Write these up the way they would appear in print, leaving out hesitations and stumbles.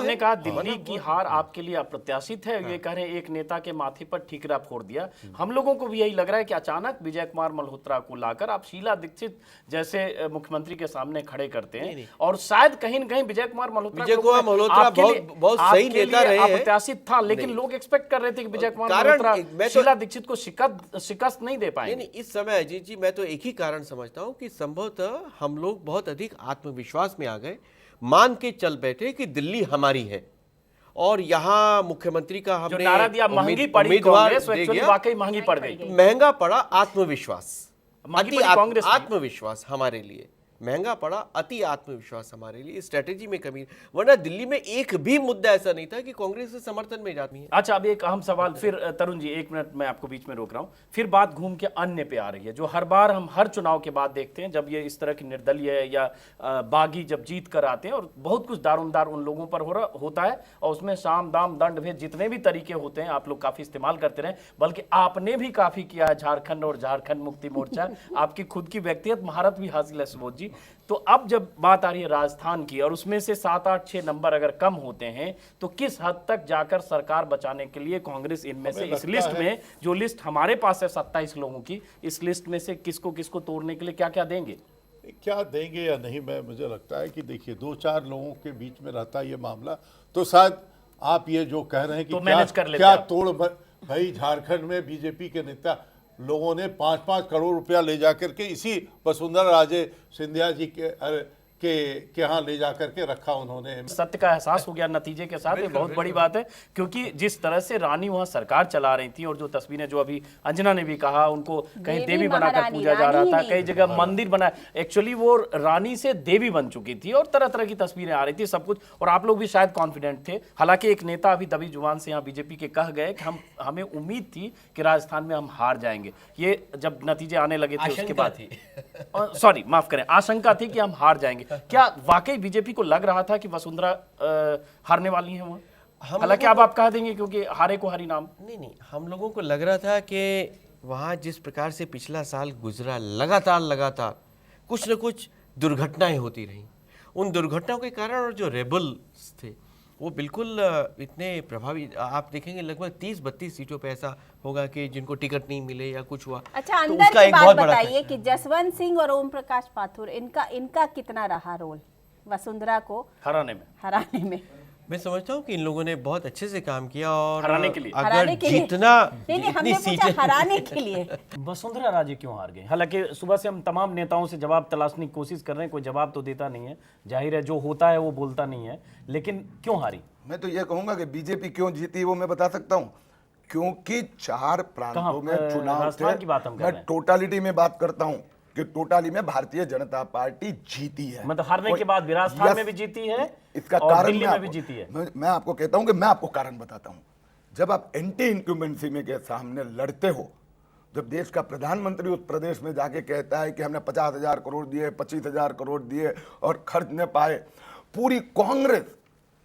ने कहा दिल्ली की हार आपके लिए अप्रत्याशित है। ये कह रहे हैं एक नेता के माथे पर ठीकरा फोड़ दिया। हम लोगों को भी यही लग रहा है कि अचानक विजय कुमार मल्होत्रा को लाकर आप शीला दीक्षित जैसे मुख्यमंत्री के सामने खड़े करते हैं और शायद कहीं न कहीं विजय कुमार मल्होत्रा बहुत सही नेता रहे हैं, अप्रत्याशित था, लेकिन लोग एक्सपेक्ट कर रहे थे कि विजय कुमार मल्होत्रा शीला दीक्षित को शिकस्त नहीं दे पाएंगे। इस समय अजीत जी मैं तो एक ही कारण समझता हूं कि संभवतः हम लोग बहुत अधिक आत्मविश्वास में आ गए, मान के चल बैठे कि दिल्ली हमारी है और यहाँ मुख्यमंत्री का हमने नारा दिया महंगी पड़ी कांग्रेस, एक्चुअली वाकई महंगी पड़ गई। महंगा पड़ा आत्मविश्वास, कांग्रेस आत्मविश्वास हमारे लिए महंगा पड़ा, अति आत्मविश्वास हमारे लिए स्ट्रेटेजी में कमी। वरना दिल्ली में एक भी मुद्दा ऐसा नहीं था कि कांग्रेस के समर्थन में जाती है। अच्छा, अब एक अहम सवाल फिर तरुण जी, एक मिनट मैं आपको बीच में रोक रहा हूं, फिर बात घूम के अन्य पे आ रही है जो हर बार हम हर चुनाव के बाद देखते हैं, जब ये इस तरह की निर्दलीय या बागी जब जीत कर आते हैं और बहुत कुछ दारोमदार उन लोगों पर होता है और उसमें साम दाम दंड भेद जितने भी तरीके होते हैं आप लोग काफी इस्तेमाल करते रहे, बल्कि आपने भी काफी किया है झारखंड और झारखंड मुक्ति मोर्चा आपकी खुद की व्यक्तिगत महारत भी हासिल है सुबोध जी। तो अब जब बात आ रही है राजस्थान की और उसमें से 7, 8, 6 नंबर अगर कम होते हैं तो किस हद तक जाकर सरकार बचाने के लिए कांग्रेस इनमें से इस लिस्ट में, जो लिस्ट हमारे पास है 27 लोगों की, इस लिस्ट में से किसको किसको तोड़ने के लिए क्या क्या देंगे? क्या देंगे या नहीं, मुझे लगता है कि देखिए 2-4 लोगों के बीच में रहता है ये मामला, तो शायद आप ये जो कह रहे हैं कि तो मैनेज कर लेते क्या तोड़, भाई झारखंड में बीजेपी के नेता लोगों ने 5-5 करोड़ रुपया ले जाकर के इसी वसुंधरा राजे सिंधिया जी के यहाँ ले जाकर के रखा उन्होंने। सत्य का एहसास हो गया नतीजे के साथ, ये बहुत बड़ी बात है, क्योंकि जिस तरह से रानी वहां सरकार चला रही थी और जो तस्वीरें जो अभी अंजना ने भी कहा, उनको कहीं देवी बनाकर पूजा जा रहा था, कई जगह मंदिर बना, एक्चुअली वो रानी से देवी बन चुकी थी और तरह तरह की तस्वीरें आ रही थी, सब कुछ। और आप लोग भी शायद कॉन्फिडेंट थे, हालांकि एक नेता अभी दबी जुबान से यहाँ बीजेपी के कह गए कि हमें उम्मीद थी कि राजस्थान में हम हार जाएंगे। ये जब नतीजे आने लगे थे उसके बाद सॉरी माफ करें, आशंका थी कि हम हार जाएंगे। क्या वाकई बीजेपी को लग रहा था कि वसुंधरा हारने वाली है वहां? हालांकि अब आप कह देंगे क्योंकि हारे को हरी नाम। नहीं, हम लोगों को लग रहा था कि वहां जिस प्रकार से पिछला साल गुजरा, लगातार कुछ न कुछ दुर्घटनाएं होती रहीं। उन दुर्घटनाओं के कारण और जो रेबल्स थे वो बिल्कुल इतने प्रभावी, आप देखेंगे लगभग 30-32 सीटों पे ऐसा होगा कि जिनको टिकट नहीं मिले या कुछ हुआ। अच्छा, अंदर तो की बात बताइए कि जसवंत सिंह और ओम प्रकाश पाथुर इनका कितना रहा रोल वसुंधरा को हराने में? मैं समझता हूँ कि इन लोगों ने बहुत अच्छे से काम किया और हराने के लिए, अगर जितना इतनी सीटें हराने के लिए वसुंधरा राजे क्यों हार गए? हालांकि सुबह से हम तमाम नेताओं से जवाब तलाशने की कोशिश कर रहे हैं, कोई जवाब तो देता नहीं है, जाहिर है जो होता है वो बोलता नहीं है, लेकिन क्यों हारी? मैं तो ये कहूंगा कि बीजेपी क्यों जीती वो मैं बता सकता हूँ, क्योंकि 4 प्रांतों में चुनाव थे। की बात हम कर रहे हैं, मैं टोटालिटी में बात करता हूँ कि टोटाली में भारतीय जनता पार्टी जीती है, मतलब हारने के बाद राजस्थान में भी जीती है, इसका और कारण दिल्ली में भी जीती है। मैं आपको कहता हूं कि मैं आपको कारण बताता हूं। जब आप एंटी इंक्यूमेंसी में के सामने लड़ते हो, जब देश का प्रधानमंत्री उस प्रदेश में जाके कहता है कि हमने 50,000 करोड़ दिए, 25,000 करोड़ दिए और खर्च न पाए, पूरी कांग्रेस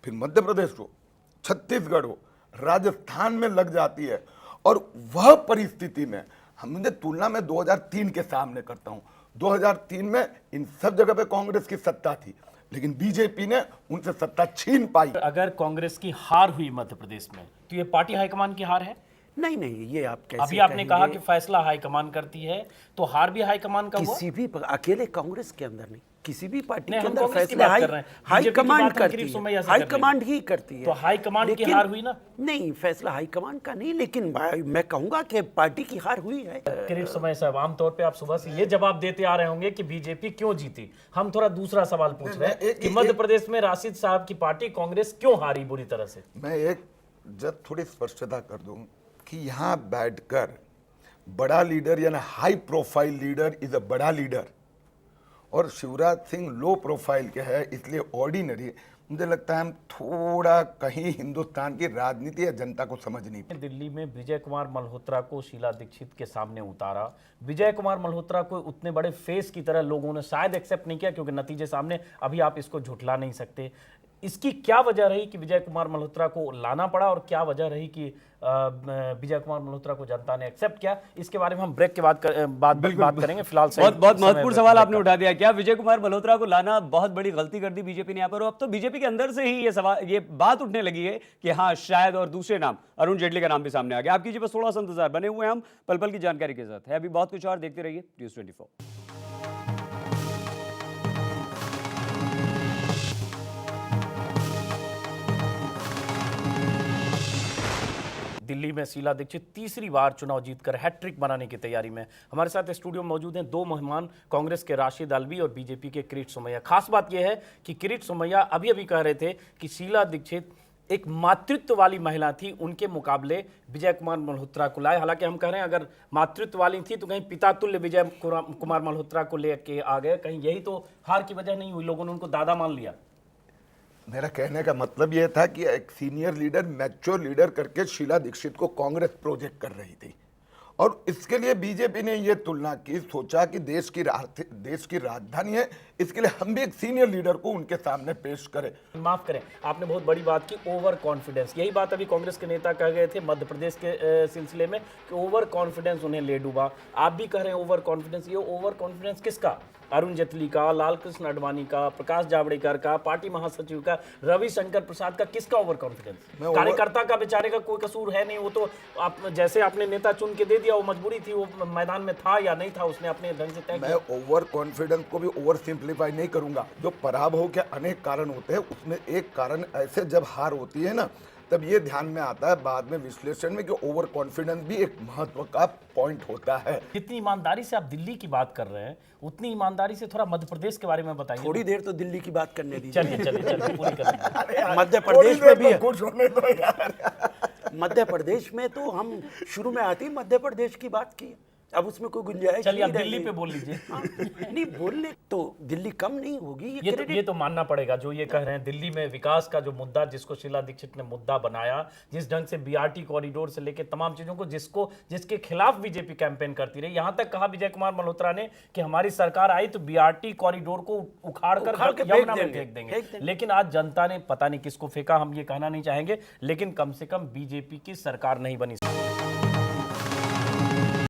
फिर मध्य प्रदेश हो, छत्तीसगढ़ हो, राजस्थान में लग जाती है, और वह परिस्थिति में हमने तुलना में 2003 के सामने करता हूं। 2003 में इन सब जगह पे कांग्रेस की सत्ता थी, लेकिन बीजेपी ने उनसे सत्ता छीन पाई। अगर कांग्रेस की हार हुई मध्य प्रदेश में तो ये पार्टी हाईकमान की हार है? नहीं, ये आप कैसे अभी आपने कहा कि फैसला हाईकमान करती है, तो हार भी हाईकमान का हुआ? किसी भी अकेले कांग्रेस के अंदर नहीं, किसी भी पार्टी के हम अंदर कांग्रेस की फैसला बात कर रहे हैं। हाईकमांड करती है, हाईकमांड ही करती है। तो हाईकमांड की हार हुई ना? नहीं, फैसला हाईकमांड का नहीं, लेकिन मैं कहूंगा कि पार्टी की हार हुई है। करीब समय साहब, आमतौर पे आप सुबह से ये जवाब देते आ रहे होंगे कि बीजेपी क्यों जीती। हम थोड़ा दूसरा सवाल पूछ रहे हैं कि मध्य प्रदेश में राशिद साहब की पार्टी कांग्रेस क्यों हारी बुरी तरह से? मैं एक जब थोड़ी स्पष्टता कर दूं कि यहाँ बैठकर बड़ा लीडर यानी high profile leader is a बड़ा लीडर, और शिवराज सिंह लो प्रोफाइल के है, इसलिए ऑर्डिनरी। मुझे लगता है हम थोड़ा कहीं हिंदुस्तान की राजनीति या जनता को समझ नहीं पाए। दिल्ली में विजय कुमार मल्होत्रा को शीला दीक्षित के सामने उतारा, विजय कुमार मल्होत्रा को उतने बड़े फेस की तरह लोगों ने शायद एक्सेप्ट नहीं किया, क्योंकि नतीजे सामने, अभी आप इसको झुठला नहीं सकते। इसकी क्या वजह रही कि विजय कुमार मल्होत्रा को लाना पड़ा और क्या वजह रही कि विजय कुमार मल्होत्रा को जनता ने एक्सेप्ट किया, इसके बारे में हम ब्रेक के बाद बात करेंगे। फिलहाल बहुत महत्वपूर्ण सवाल आपने उठा दिया। क्या विजय कुमार मल्होत्रा को लाना बहुत बड़ी गलती कर दी बीजेपी ने यहाँ पर? अब तो बीजेपी के अंदर से ही ये बात उठने लगी है कि हाँ शायद, और दूसरे नाम अरुण जेटली का नाम भी सामने आ गया। आप कीजिए बस थोड़ा सा इंतजार, बने हुए हम पल पल की जानकारी के साथ। है अभी बहुत कुछ और, देखते रहिए न्यूज़ 24। दिल्ली में शीला दीक्षित तीसरी बार चुनाव जीतकर हैट्रिक बनाने की तैयारी में। हमारे साथ स्टूडियो में मौजूद हैं दो मेहमान, कांग्रेस के राशिद अलवी और बीजेपी के किरीट सोमैया। खास बात यह है कि किरीट सोमैया अभी कह रहे थे कि शीला दीक्षित एक मातृत्व वाली महिला थी, उनके मुकाबले विजय कुमार मल्होत्रा को लाए। हालांकि हम कह रहे हैं अगर मातृत्व वाली थी तो कहीं पिता तुल्य विजय कुमार मल्होत्रा को लेके आ गए, कहीं यही तो हार की वजह नहीं हुई, लोगों ने उनको दादा मान लिया। मेरा कहने का मतलब यह था कि एक सीनियर लीडर, मैच्योर लीडर करके शीला दीक्षित को कांग्रेस प्रोजेक्ट कर रही थी और इसके लिए बीजेपी ने यह तुलना की, सोचा कि देश की राजधानी है, इसके लिए हम भी एक सीनियर लीडर को उनके सामने पेश करें। माफ करें, आपने बहुत बड़ी बात की, ओवर कॉन्फिडेंस। यही बात अभी कांग्रेस के नेता कह गए थे मध्य प्रदेश के सिलसिले में कि ओवर कॉन्फिडेंस उन्हें ले डूबा। आप भी कह रहे हैं ओवर कॉन्फिडेंस। ये ओवर कॉन्फिडेंस किसका? अरुण जेटली का, लाल कृष्ण आडवाणी का, प्रकाश जावड़ेकर का, पार्टी महासचिव का, रविशंकर प्रसाद का? किसका ओवर कॉन्फिडेंस? कार्यकर्ता का बेचारे का कोई कसूर है नहीं, वो तो आप जैसे आपने नेता चुन के दे दिया, वो मजबूरी थी, वो मैदान में था या नहीं था, उसने अपने ढंग से तय किया। मैं ओवर कॉन्फिडेंस को भी ओवर सिंप्लीफाई नहीं करूंगा। जो पराभव के अनेक कारण होते हैं, उसमें एक कारण ऐसे जब हार होती है ना, तब ये ध्यान में आता है बाद में विश्लेषण में कि ओवर कॉन्फिडेंस भी एक महत्व का पॉइंट होता है। जितनी ईमानदारी से आप दिल्ली की बात कर रहे हैं, उतनी ईमानदारी से थोड़ा मध्य प्रदेश के बारे में बताइए। थोड़ी देर तो दिल्ली की बात करने दीजिए। चलिए पूरी कर। मध्य प्रदेश में भी खुश होने दो यार। मध्य प्रदेश में तो हम शुरू में आते ही मध्य प्रदेश की बात की, अब उसमें कोई गुंजाइश चलिए आप नहीं दिल्ली रही। पे बोल लीजिए। नहीं, बोलने तो दिल्ली कम नहीं होगी, ये तो मानना पड़ेगा जो ये कह रहे हैं। दिल्ली में विकास का जो मुद्दा, जिसको शीला दीक्षित ने मुद्दा बनाया, जिस ढंग से बीआरटी कॉरिडोर से लेके तमाम चीजों को जिसके खिलाफ बीजेपी कैंपेन करती रही, यहां तक कहा विजय कुमार मल्होत्रा ने कि हमारी सरकार आई तो बीआरटी कॉरिडोर को उखाड़ कर यमुना में फेंक देंगे। लेकिन आज जनता ने पता नहीं किसको फेंका, हम ये कहना नहीं चाहेंगे, लेकिन कम से कम बीजेपी की सरकार नहीं बनी।